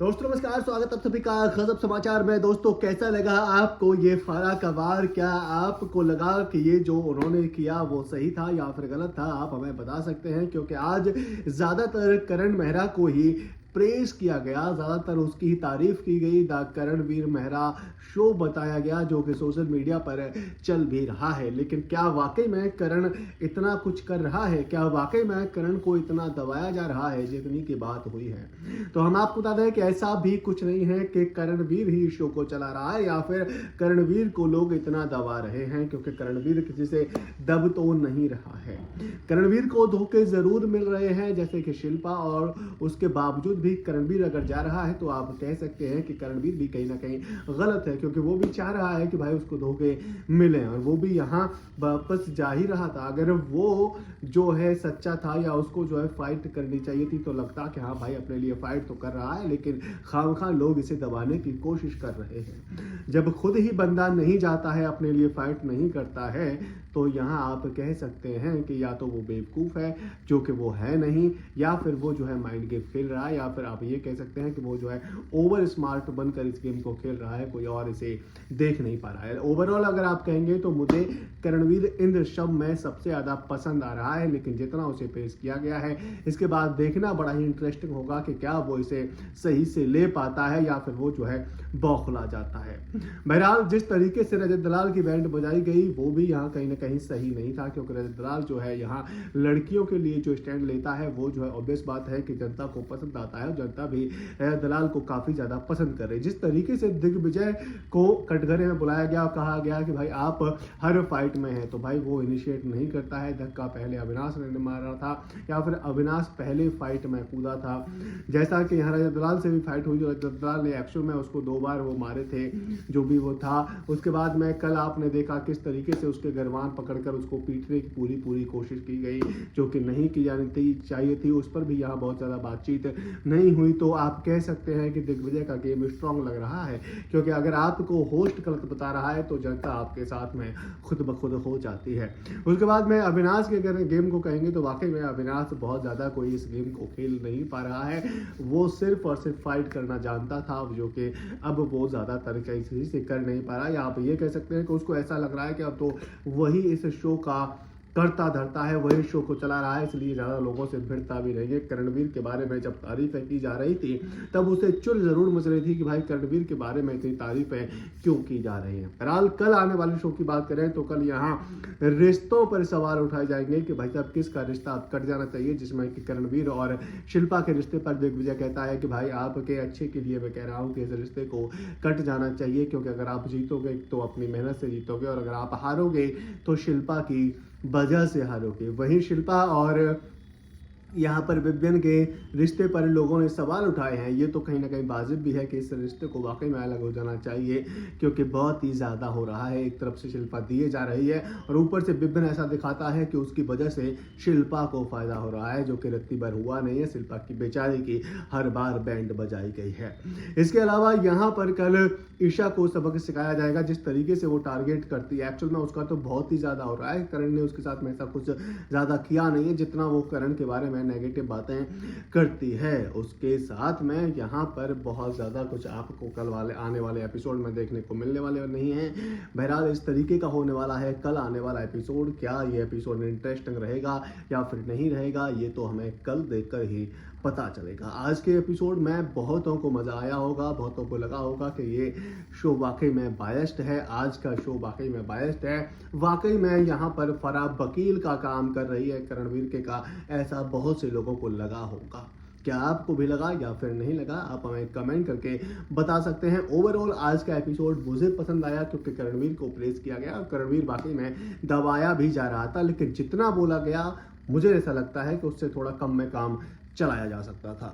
दोस्तों नमस्कार, स्वागत आप सभी का गजब समाचार में। दोस्तों कैसा लगा आपको ये फराह का वार? क्या आपको लगा कि ये जो उन्होंने किया वो सही था या फिर गलत था? आप हमें बता सकते हैं, क्योंकि आज ज्यादातर करण मेहरा को ही प्रेज किया गया, ज्यादातर उसकी ही तारीफ की गई। द करणवीर मेहरा शो बताया गया जो कि सोशल मीडिया पर चल भी रहा है। लेकिन क्या वाकई में करण इतना कुछ कर रहा है? क्या वाकई में करण को इतना दबाया जा रहा है जितनी की बात हुई है? तो हम आपको बता दें कि ऐसा भी कुछ नहीं है कि करणवीर ही शो को चला रहा है या फिर करणवीर को लोग इतना दबा रहे हैं, क्योंकि करणवीर किसी से दब तो नहीं रहा है। करणवीर को धोखे जरूर मिल रहे हैं, जैसे कि शिल्पा, और उसके बावजूद भी करणवीर अगर जा रहा है तो आप कह सकते हैं कि करणवीर भी कहीं ना कहीं गलत है, क्योंकि वो भी चाह रहा है कि भाई उसको धोखे मिले, और वो भी यहाँ वापस जा ही रहा था। अगर वो जो है सच्चा था या उसको जो है फाइट करनी चाहिए थी तो लगता कि हाँ भाई अपने लिए फाइट तो कर रहा है, लेकिन खामखा लोग इसे दबाने की कोशिश कर रहे हैं। जब खुद ही बंदा नहीं जाता है, अपने लिए फाइट नहीं करता है, तो यहाँ आप कह सकते हैं कि या तो वो बेवकूफ़ है, जो कि वो है नहीं, या फिर वो जो है माइंड गेम खेल रहा है, या फिर आप ये कह सकते हैं कि वो जो है ओवर स्मार्ट बनकर इस गेम को खेल रहा है, कोई और इसे देख नहीं पा रहा है। ओवरऑल अगर आप कहेंगे तो मुझे करणवीर इन शब में सबसे ज़्यादा पसंद आ रहा है, लेकिन जितना उसे पेश किया गया है इसके बाद देखना बड़ा ही इंटरेस्टिंग होगा कि क्या वो इसे सही से ले पाता है या फिर वो जो है बौखला जाता है। बहरहाल जिस तरीके से रजत दलाल की बैंड बजाई गई वो भी यहाँ कहीं ना कहीं सही नहीं था, क्योंकि रजत दलाल जो है यहाँ लड़कियों के लिए जो स्टैंड लेता है वो जो है ऑब्वियस बात है कि जनता को पसंद आता है, जनता भी रजत दलाल को काफी ज्यादा पसंद कर रही है। जिस तरीके से दिग्विजय को कटघरे में बुलाया गया और कहा गया कि भाई आप हर फाइट में हैं, तो भाई वो इनिशिएट नहीं करता है। धक्का पहले अविनाश ने मारा था या फिर अविनाश पहले फाइट में कूदा था, जैसा कि यहाँ रजत दलाल से भी फाइट हुई, जो रजत दलाल ने एक्चुअल में उसको 2 बार वो मारे थे, जो भी वो था। उसके बाद में कल आपने देखा किस तरीके से उसके गरवान पकड़कर उसको पीटने की पूरी कोशिश की गई, जो कि नहीं की जानी चाहिए थी। उस पर भी यहाँ बहुत ज़्यादा बातचीत नहीं हुई। तो आप कह सकते हैं कि दिग्विजय का गेम स्ट्रांग लग रहा है, क्योंकि अगर आपको होस्ट गलत बता रहा है तो जनता आपके साथ में खुद ब खुद हो जाती है। उसके बाद में अविनाश के अगर गेम को कहेंगे तो वाकई में अविनाश बहुत ज़्यादा कोई इस गेम को खेल नहीं पा रहा है। वो सिर्फ और सिर्फ फाइट करना जानता था, जो कि अब वो ज़्यादातर किसी से कर नहीं पा रहा है। आप ये कह सकते हैं कि उसको ऐसा लग रहा है कि अब तो वही इस शो का करता धरता है, वही शो को चला रहा है, इसलिए ज़्यादा लोगों से भिड़ता भी नहीं है। करणवीर के बारे में जब तारीफें की जा रही थी तब उसे चुल जरूर मच रही थी कि भाई करणवीर के बारे में इतनी तारीफें क्यों की जा रही हैं। बहरहाल कल आने वाले शो की बात करें तो कल यहाँ रिश्तों पर सवाल उठाए जाएंगे कि भाई साहब किसका रिश्ता कट जाना चाहिए, जिसमें कि करणवीर और शिल्पा के रिश्ते पर दिग्विजय कहता है कि भाई आपके अच्छे के लिए मैं कह रहा हूँ कि इस रिश्ते को कट जाना चाहिए, क्योंकि अगर आप जीतोगे तो अपनी मेहनत से जीतोगे, और अगर आप हारोगे तो शिल्पा की वजह से हारोगे। वहीं शिल्पा और यहाँ पर विभिन्न के रिश्ते पर लोगों ने सवाल उठाए हैं। ये तो कहीं ना कहीं वाजिब भी है कि इस रिश्ते को वाकई में अलग हो जाना चाहिए, क्योंकि बहुत ही ज़्यादा हो रहा है। एक तरफ से शिल्पा दिए जा रही है और ऊपर से विभिन्न ऐसा दिखाता है कि उसकी वजह से शिल्पा को फ़ायदा हो रहा है, जो कि रत्ती भर हुआ नहीं है। शिल्पा की बेचारी की हर बार बैंड बजाई गई है। इसके अलावा यहाँ पर कल ईशा को सबक सिखाया जाएगा। जिस तरीके से वो टारगेट करती है एक्चुअल में उसका तो बहुत ही ज़्यादा हो रहा है। करण ने उसके साथ में ऐसा कुछ ज़्यादा किया नहीं है जितना वो करण के बारे में नेगेटिव बातें करती है। उसके साथ में यहाँ पर बहुत ज़्यादा कुछ आपको कल वाले आने वाले एपिसोड में देखने को मिलने वाले नहीं है। बहरहाल इस तरीके का होने वाला है कल आने वाला एपिसोड। क्या ये एपिसोड इंटरेस्टिंग रहेगा या फिर नहीं रहेगा, ये तो हमें कल देखकर ही पता चलेगा। आज के एपिसोड में बहुतों को मज़ा आया होगा, बहुतों को लगा होगा कि ये शो वाकई में बायस्ड है। आज का शो वाकई में बायस्ड है। वाकई में यहाँ पर फराह वकील का काम कर रही है करणवीर के का, ऐसा बहुत से लोगों को लगा होगा। क्या आपको भी लगा या फिर नहीं लगा, आप हमें कमेंट करके बता सकते हैं। ओवरऑल आज का एपिसोड मुझे पसंद आया, क्योंकि करणवीर को प्रेज किया गया और करणवीर वाकई में दबाया भी जा रहा था, लेकिन जितना बोला गया मुझे ऐसा लगता है कि उससे थोड़ा कम में काम चलाया जा सकता था।